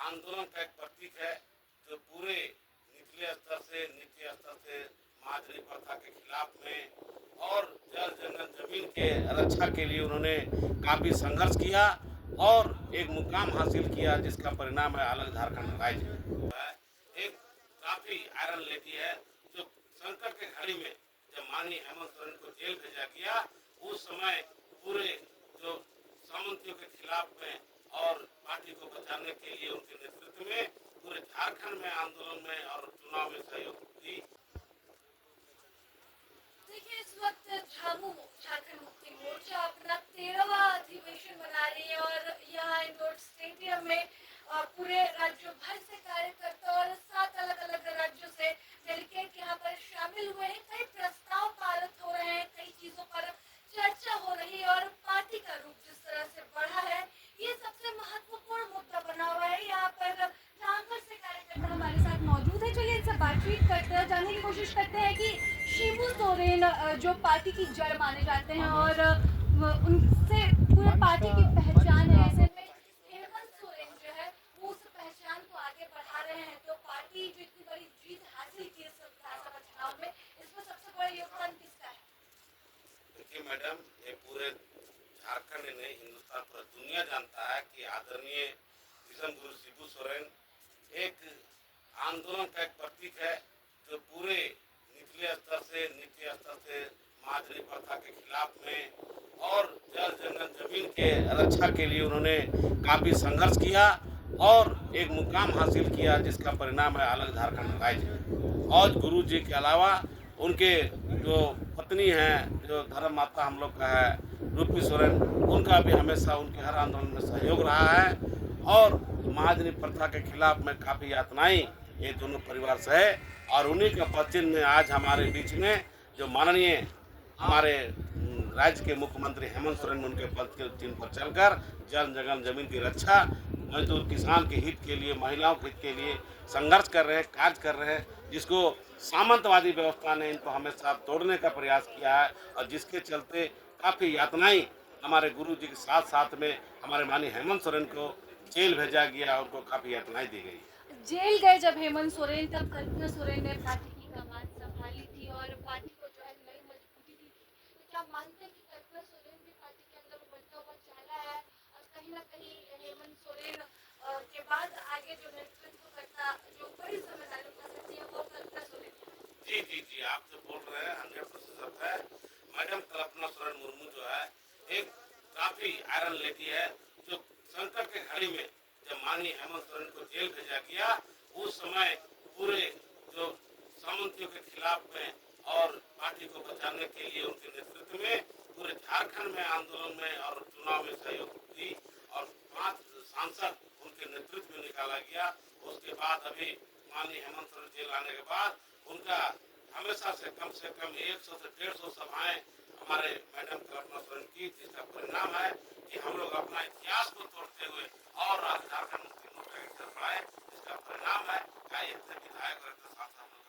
आंदोलन का एक प्रतीक है जो पूरे निचले स्तर से मादरी प्रथा के खिलाफ में और जल जंगल जमीन के रक्षा के लिए उन्होंने काफी संघर्ष किया और एक मुकाम हासिल किया, जिसका परिणाम है अलग झारखंड राज्य। एक काफी आयरन लेडी है जो संकट के घड़ी में जब माननीय हेमंत सोरेन को जेल भेजा गया, उस समय पूरे जो सामंतियों के खिलाफ में और पार्टी को बचाने के लिए उनके नेतृत्व में पूरे झारखंड में आंदोलन में और चुनाव में सहयोग दी। देखिए, इस वक्त झामू झारखंड मुक्ति मोर्चा अपना 13वां अधिवेशन मना रही है और यहाँ इंडोर स्टेडियम में पूरे राज्यों भर से कार्यकर्ता और 7 अलग अलग राज्यों से डेलीगेट यहाँ पर शामिल हुए हैं। कई प्रस्ताव पारित हो रहे हैं, कई चीजों पर चर्चा हो रही है और पार्टी का रूप जिस तरह से बढ़ा है, ये सबसे महत्वपूर्ण मुद्दा बना हुआ है। यहाँ पर रामगढ़ से कार्यकर्ता हमारे साथ मौजूद है। चलिए इनसे बातचीत करते हैं, जानने की कोशिश करते हैं कि शिबू सोरेन जो पार्टी की जड़ माने जाते हैं और उनसे पूरे पार्टी की पहचान है, ऐसे में हेमंत सोरेन जो है वो उस पहचान को आगे बढ़ा रहे हैं। तो पार्टी जो इतनी बड़ी जीत हासिल की इस विधानसभा चुनाव में, इसमें सबसे बड़ा योगदान किसका है? देखिए मैडम, ये पूरे झारखंड ने हिंदुस्तान पूरा दुनिया जानता है कि आदरणीय विजन गुरु शिबू सोरेन एक आंदोलन का एक प्रतीक है जो पूरे निचले स्तर से मादरी प्रथा के खिलाफ में और जल जंगल जमीन के रक्षा के लिए उन्होंने काफी संघर्ष किया और एक मुकाम हासिल किया, जिसका परिणाम है अलग झारखंड राज्य। और गुरु जी के अलावा उनके जो पत्नी हैं, जो धर्म माता हम लोग का है रूपी सोरेन, उनका भी हमेशा उनके हर आंदोलन में सहयोग रहा है और महाजनी प्रथा के खिलाफ में काफ़ी यातनाएं ये दोनों परिवार से है। और उन्हीं के पश्चिम में आज हमारे बीच में जो माननीय हमारे राज्य के मुख्यमंत्री हेमंत सोरेन उनके पद के चिन्ह पर चलकर जल जंगल जमीन की रक्षा, मजदूर किसान के हित के लिए, महिलाओं के हित के लिए संघर्ष कर रहे हैं, कार्य कर रहे हैं, जिसको सामंतवादी व्यवस्था ने इनको हमेशा तोड़ने का प्रयास किया है और जिसके चलते काफ़ी यातनाएं हमारे गुरु जी के साथ साथ में हमारे माननीय हेमंत सोरेन को जेल भेजा गया, उनको काफ़ी यातनाएं दी गई। जेल गए जब हेमंत सोरेन, तब कल्पना सोरेन ने पार्टी की कमान संभाली थी और पार्टी को जो है नई मजबूती दी थी। तो क्या मानते हैं कि कल्पना सोरेन भी पार्टी के अंदर उभरता हुआ चेहरा है और कहीं ना कहीं हेमंत सोरेन के बाद आगे जो नेतृत्व करता, जो बड़ी जिम्मेदारी उठा सकती है, वो कल्पना सोरेन है? जी जी जी, आप जो बोल रहे हैं 100% है। मैडम कल्पना सोरेन मुर्मू जो है एक काफी आयरन लेडी है जो संकट के घड़ी में जब माननीय हेमंत सोरेन को जेल भेजा गया, उस समय पूरे जो सामंतियों के खिलाफ में और पार्टी को बचाने के लिए उनके नेतृत्व में पूरे झारखंड में आंदोलन में और चुनाव में सहयोग दी और 5 सांसद उनके नेतृत्व में निकाला गया। उसके बाद अभी माननीय हेमंत सोरेन जेल आने के बाद उनका हमेशा से कम 100 से 150 सभाएं हमारे मैडम कल्पना सोरेन की, जिसका परिणाम है कि हम लोग अपना इतिहास को तोड़ते हुए और झारखंड मुक्ति मोर्चा की तरफ आए, जिसका परिणाम है कि इतने विधायक और इतने सांसद हम लोग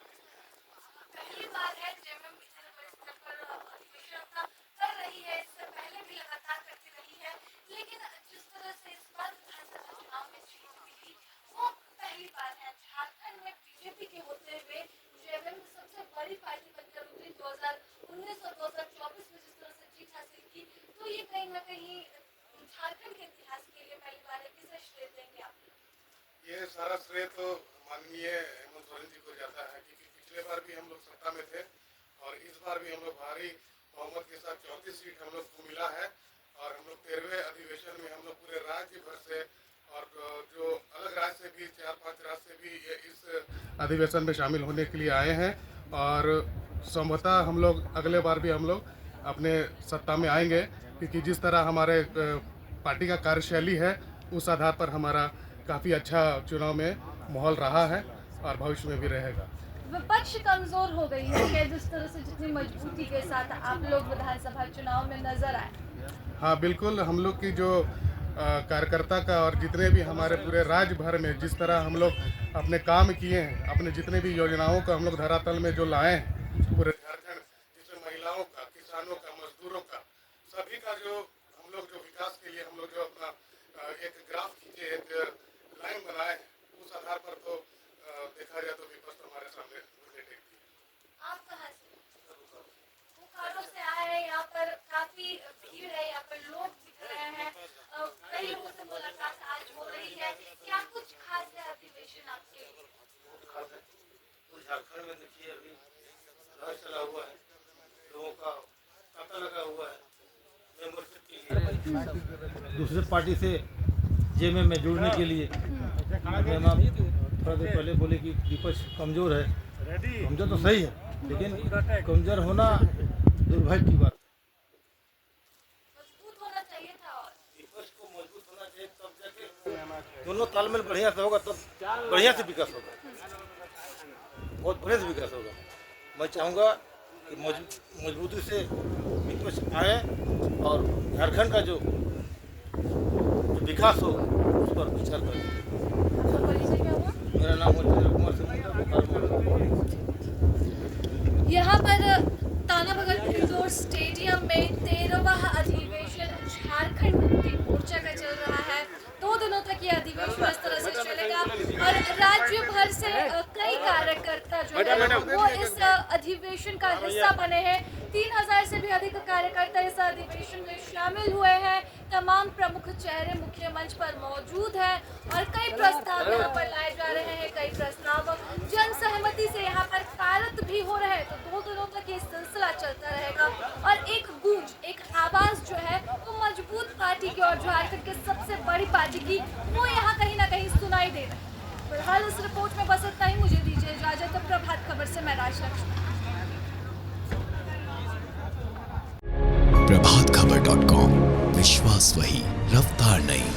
पहली बार है जेएमएम इतने बड़े स्तर पर अधिवेशन अपना कर रही है, इससे पहले भी लगातार करती रही है, लेकिन जिस तरह से इस बार विधानसभा चुनाव में जीत मिली, वो पहली बार है। झारखंड में बीजेपी के होते हुए जेएमएम सबसे बड़ी पार्टी बनकर उभरी 2019 और 2024 में जिस तरह से जीत हासिल की, तो ये कहीं ना कहीं झारखंड के इतिहास के लिए पहली बार है। किसे श्रेय देंगे आप? ये सारा श्रेय तो माननीय हेमंत सोरेन जी को जाता है, क्योंकि पिछले बार भी हम लोग सत्ता में थे और इस बार भी हम लोग भारी बहुमत के साथ 34 सीट हम लोग को मिला है और हम लोग 13वें अधिवेशन में हम लोग पूरे राज्य भर से और जो अलग राज्य से भी 4-5 राज्य से भी ये इस अधिवेशन में शामिल होने के लिए आए हैं और संभवतः हम लोग अगले बार भी हम लोग अपने सत्ता में आएंगे, क्योंकि जिस तरह हमारे पार्टी का कार्यशैली है उस आधार पर हमारा काफ़ी अच्छा चुनाव में माहौल रहा है और भविष्य में भी रहेगा। विपक्ष कमजोर हो गई है कि जिस तरह से जितनी मजबूती के साथ आप लोग विधानसभा चुनाव में नजर आए? हाँ बिल्कुल, हम लोग की जो कार्यकर्ता का और जितने भी हमारे पूरे राज्य भर में जिस तरह हम लोग अपने काम किए हैं, अपने जितने भी योजनाओं को हम लोग धरातल में जो लाए हैं पूरे झारखंड, जिसमें महिलाओं का, किसानों का, मजदूरों का, सभी का जो हम लोग जो विकास के लिए हम लोग जो अपना एक ग्राफ खींचे, एक टाइम बनाए हैं, उस आधार पर तो देखा जाए तो विपक्ष हमारे सामने घुटने टेकती है। आप कहाँ से? बोकारो से आए हैं। यहाँ पर काफी भीड़ है, यहाँ पर लोग दिख रहे हैं। कई लोगों से मुलाकात आज हो रही है। क्या कुछ खास है अधिवेशन आपके? खास है तो झारखंड में देखिए अभी लहर चला हुआ है, लोगों का तांता लगा हुआ है मेंबरशिप के लिए। दूसरे पार्टी से जेएमएम में जुड़ने के लिए मैम आप थोड़ा देर पहले बोले कि विपक्ष कमज़ोर है। कमज़ोर तो सही है, लेकिन कमज़ोर होना दुर्भाग्य की बात। मजबूत होना चाहिए था। और विपक्ष को मजबूत होना चाहिए, तब जाके दोनों तालमेल बढ़िया से होगा, तब बढ़िया से विकास होगा, बहुत बढ़िया से विकास होगा। मैं चाहूँगा कि मजबूती से विपक्ष आए और झारखंड का जो विकास हो उस पर विचार करें। आपका परिचय क्या हुआ? मेरा नाम मोहन कुमार सिंह है, बोकारो। यहाँ पर ताना भगत इंडोर स्टेडियम में 13वां अधिवेशन झारखंड मुक्ति मोर्चा का चल रहा है। 2 दिनों तक ये अधिवेशन इस तरह से चलेगा और राज्य भर से कई कार्यकर्ता जो है वो इस अधिवेशन का हिस्सा बने हैं। 3000 से भी अधिक कार्यकर्ता इस अधिवेशन में शामिल हुए हैं। तमाम प्रमुख चेहरे मुख्य मंच पर मौजूद हैं और कई प्रस्ताव यहाँ पर लाए जा रहे हैं। कई प्रस्ताव जन सहमति से यहाँ पर पारित भी हो रहे हैं। तो 2 दिनों तक ये सिलसिला चलता रहेगा और एक गूंज, एक आवाज जो है वो मजबूत पार्टी की और झारखंड के सबसे बड़ी पार्टी की वो यहाँ कहीं ना कहीं सुनाई दे रहा है। फिलहाल इस रिपोर्ट में बस इतना ही। मुझे दीजिए इजाजत। प्रभात खबर से मैं राजलक्ष्मी। प्रभातखबर.com, विश्वास वही, रफ्तार नहीं।